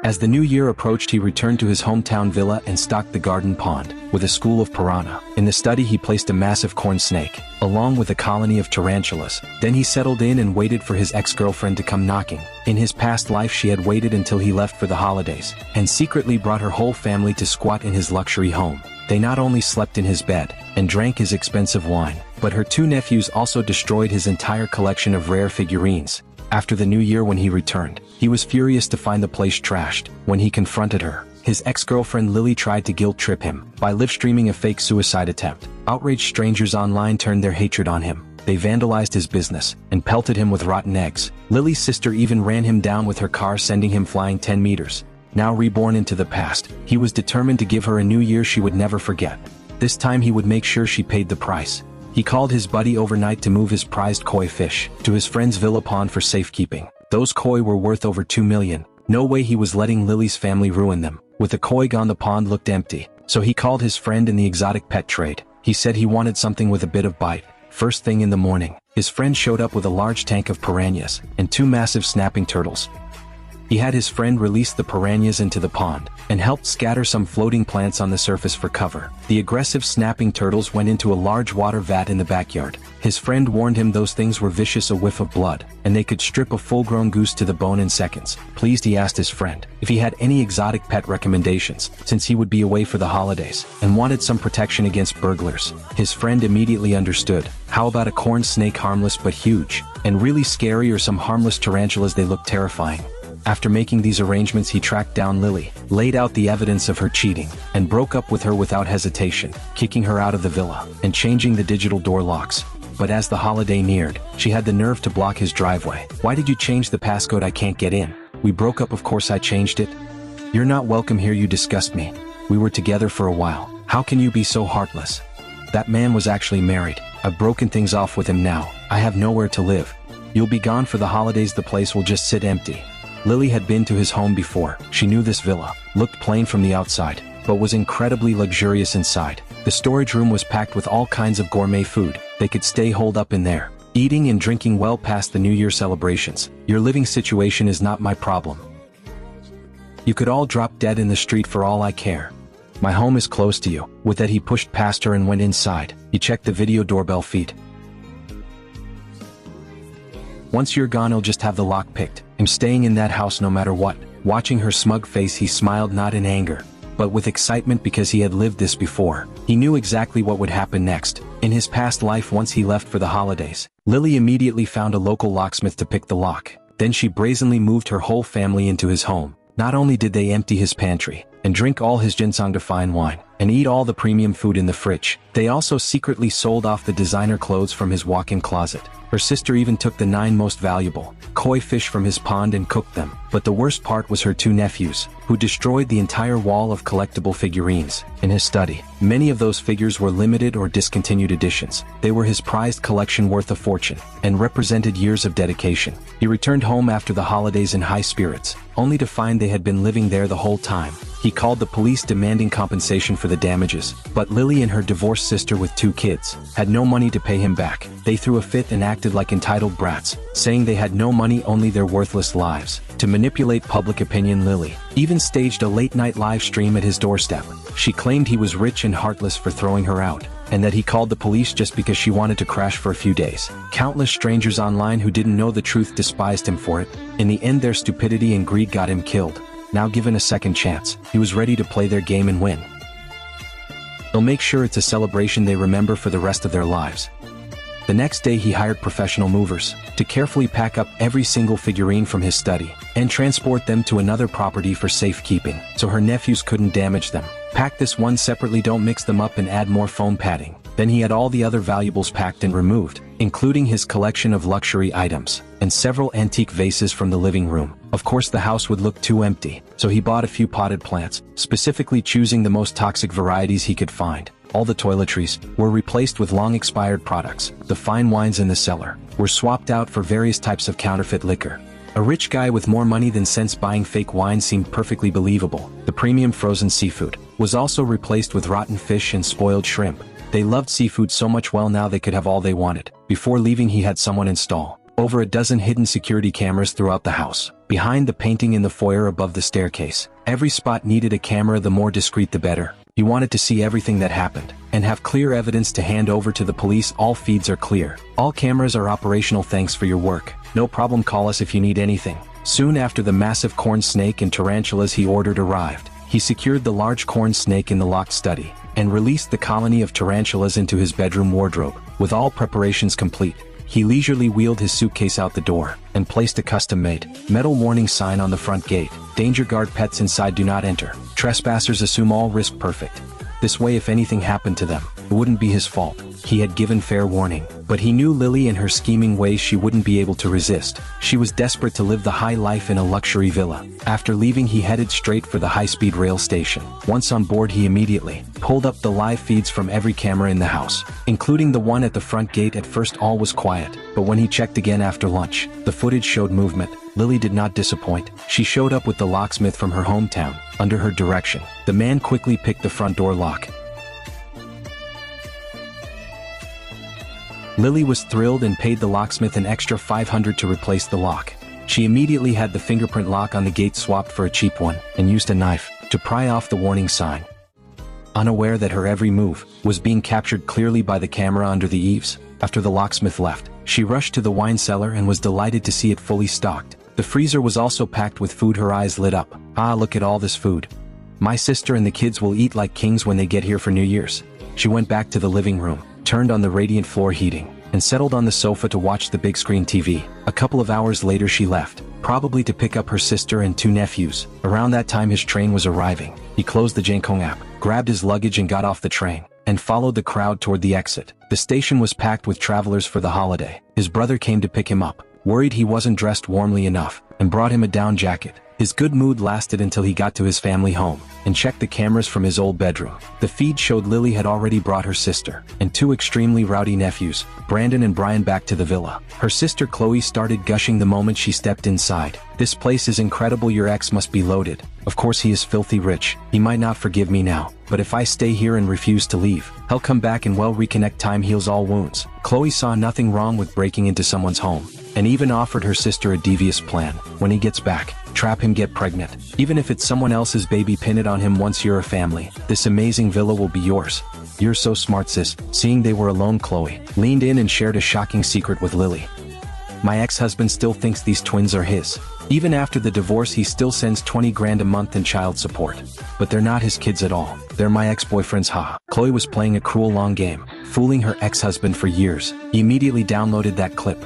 As the new year approached, he returned to his hometown villa and stocked the garden pond with a school of piranha. In the study he placed a massive corn snake, along with a colony of tarantulas. Then he settled in and waited for his ex-girlfriend to come knocking. In his past life she had waited until he left for the holidays, and secretly brought her whole family to squat in his luxury home. They not only slept in his bed and drank his expensive wine, but her two nephews also destroyed his entire collection of rare figurines. After the new year when he returned, he was furious to find the place trashed. When he confronted her, his ex-girlfriend Lily tried to guilt-trip him by live-streaming a fake suicide attempt. Outraged strangers online turned their hatred on him. They vandalized his business and pelted him with rotten eggs. Lily's sister even ran him down with her car, sending him flying 10 meters. Now reborn into the past, he was determined to give her a new year she would never forget. This time he would make sure she paid the price. He called his buddy overnight to move his prized koi fish to his friend's villa pond for safekeeping. Those koi were worth over 2 million. No way he was letting Lily's family ruin them. With the koi gone, the pond looked empty, so he called his friend in the exotic pet trade. He said he wanted something with a bit of bite. First thing in the morning, his friend showed up with a large tank of piranhas and 2 massive snapping turtles. He had his friend release the piranhas into the pond and helped scatter some floating plants on the surface for cover. The aggressive snapping turtles went into a large water vat in the backyard. His friend warned him those things were vicious, a whiff of blood, and they could strip a full-grown goose to the bone in seconds. Pleased, he asked his friend if he had any exotic pet recommendations, since he would be away for the holidays and wanted some protection against burglars. His friend immediately understood. How about a corn snake, harmless but huge, and really scary, or some harmless tarantulas? They looked terrifying. After making these arrangements, he tracked down Lily, laid out the evidence of her cheating, and broke up with her without hesitation, kicking her out of the villa and changing the digital door locks. But as the holiday neared, she had the nerve to block his driveway. "Why did you change the passcode? I can't get in." "We broke up, of course I changed it." "You're not welcome here, you disgust me. We were together for a while. How can you be so heartless?" "That man was actually married. I've broken things off with him now. I have nowhere to live. You'll be gone for the holidays, the place will just sit empty." Lily had been to his home before. She knew this villa looked plain from the outside, but was incredibly luxurious inside. The storage room was packed with all kinds of gourmet food. They could stay holed up in there, eating and drinking well past the New Year celebrations. "Your living situation is not my problem. You could all drop dead in the street for all I care. My home is close to you." With that, he pushed past her and went inside. He checked the video doorbell feed. "Once you're gone, I'll just have the lock picked. I'm staying in that house no matter what." Watching her smug face, he smiled, not in anger, but with excitement, because he had lived this before. He knew exactly what would happen next. In his past life, once he left for the holidays, Lily immediately found a local locksmith to pick the lock. Then she brazenly moved her whole family into his home. Not only did they empty his pantry and drink all his ginseng to fine wine and eat all the premium food in the fridge, they also secretly sold off the designer clothes from his walk-in closet. Her sister even took the 9 most valuable koi fish from his pond and cooked them. But the worst part was her 2 nephews, who destroyed the entire wall of collectible figurines in his study. Many of those figures were limited or discontinued editions. They were his prized collection, worth a fortune, and represented years of dedication. He returned home after the holidays in high spirits, only to find they had been living there the whole time. He called the police demanding compensation for the damages, but Lily and her divorced sister with 2 kids had no money to pay him back. They threw a fit and acted like entitled brats, saying they had no money, only their worthless lives. To manipulate public opinion, Lily even staged a late-night live stream at his doorstep. She claimed he was rich and heartless for throwing her out, and that he called the police just because she wanted to crash for a few days. Countless strangers online who didn't know the truth despised him for it. In the end, their stupidity and greed got him killed. Now given a second chance, he was ready to play their game and win. He'll make sure it's a celebration they remember for the rest of their lives. The next day, he hired professional movers to carefully pack up every single figurine from his study and transport them to another property for safekeeping, so her nephews couldn't damage them. Pack this one separately, don't mix them up, and add more foam padding. Then he had all the other valuables packed and removed, including his collection of luxury items and several antique vases from the living room. Of course, the house would look too empty, so he bought a few potted plants, specifically choosing the most toxic varieties he could find. All the toiletries were replaced with long-expired products. The fine wines in the cellar were swapped out for various types of counterfeit liquor. A rich guy with more money than sense buying fake wine seemed perfectly believable. The premium frozen seafood was also replaced with rotten fish and spoiled shrimp. They loved seafood so much, well, now they could have all they wanted. Before leaving, he had someone install over a dozen hidden security cameras throughout the house. behind the painting in the foyer above the staircase. Every spot needed a camera, the more discreet the better. He wanted to see everything that happened, and have clear evidence to hand over to the police. All feeds are clear. All cameras are operational. Thanks for your work. No problem, call us if you need anything. Soon after the massive corn snake and tarantulas he ordered arrived, he secured the large corn snake in the locked study, and released the colony of tarantulas into his bedroom wardrobe. With all preparations complete, he leisurely wheeled his suitcase out the door, and placed a custom-made, metal warning sign on the front gate. Danger, guard, pets inside do not enter. Trespassers assume all risk. Perfect. This way if anything happened to them, it wouldn't be his fault. He had given fair warning, but he knew Lily and her scheming ways. She wouldn't be able to resist. She was desperate to live the high life in a luxury villa. After leaving, he headed straight for the high-speed rail station. Once on board, he immediately pulled up the live feeds from every camera in the house, including the one at the front gate. At first all was quiet, but when he checked again after lunch, the footage showed movement. Lily did not disappoint. She showed up with the locksmith from her hometown, under her direction. The man quickly picked the front door lock. Lily was thrilled and paid the locksmith an extra $500 to replace the lock. She immediately had the fingerprint lock on the gate swapped for a cheap one, and used a knife to pry off the warning sign. Unaware that her every move was being captured clearly by the camera under the eaves, after the locksmith left, she rushed to the wine cellar and was delighted to see it fully stocked. The freezer was also packed with food. Her eyes lit up. Ah, look at all this food. My sister and the kids will eat like kings when they get here for New Year's. She went back to the living room, turned on the radiant floor heating, and settled on the sofa to watch the big screen TV. A couple of hours later she left, probably to pick up her sister and 2 nephews. Around that time his train was arriving. He closed the Jankong app, grabbed his luggage and got off the train, and followed the crowd toward the exit. The station was packed with travelers for the holiday. His brother came to pick him up, worried he wasn't dressed warmly enough, and brought him a down jacket. His good mood lasted until he got to his family home, and checked the cameras from his old bedroom. The feed showed Lily had already brought her sister, and 2 extremely rowdy nephews, Brandon and Brian, back to the villa. Her sister Chloe started gushing the moment she stepped inside. This place is incredible, your ex must be loaded. Of course he is filthy rich. He might not forgive me now, but if I stay here and refuse to leave, he'll come back and well reconnect. Time heals all wounds. Chloe saw nothing wrong with breaking into someone's home, and even offered her sister a devious plan. When he gets back, trap him, get pregnant. Even if it's someone else's baby, pin it on him. Once you're a family, this amazing villa will be yours. You're so smart, sis. Seeing they were alone, Chloe leaned in and shared a shocking secret with Lily. My ex-husband still thinks these twins are his. Even after the divorce he still sends 20 grand a month in child support. But they're not his kids at all. They're my ex-boyfriend's. Ha. Chloe was playing a cruel long game, fooling her ex-husband for years. He immediately downloaded that clip,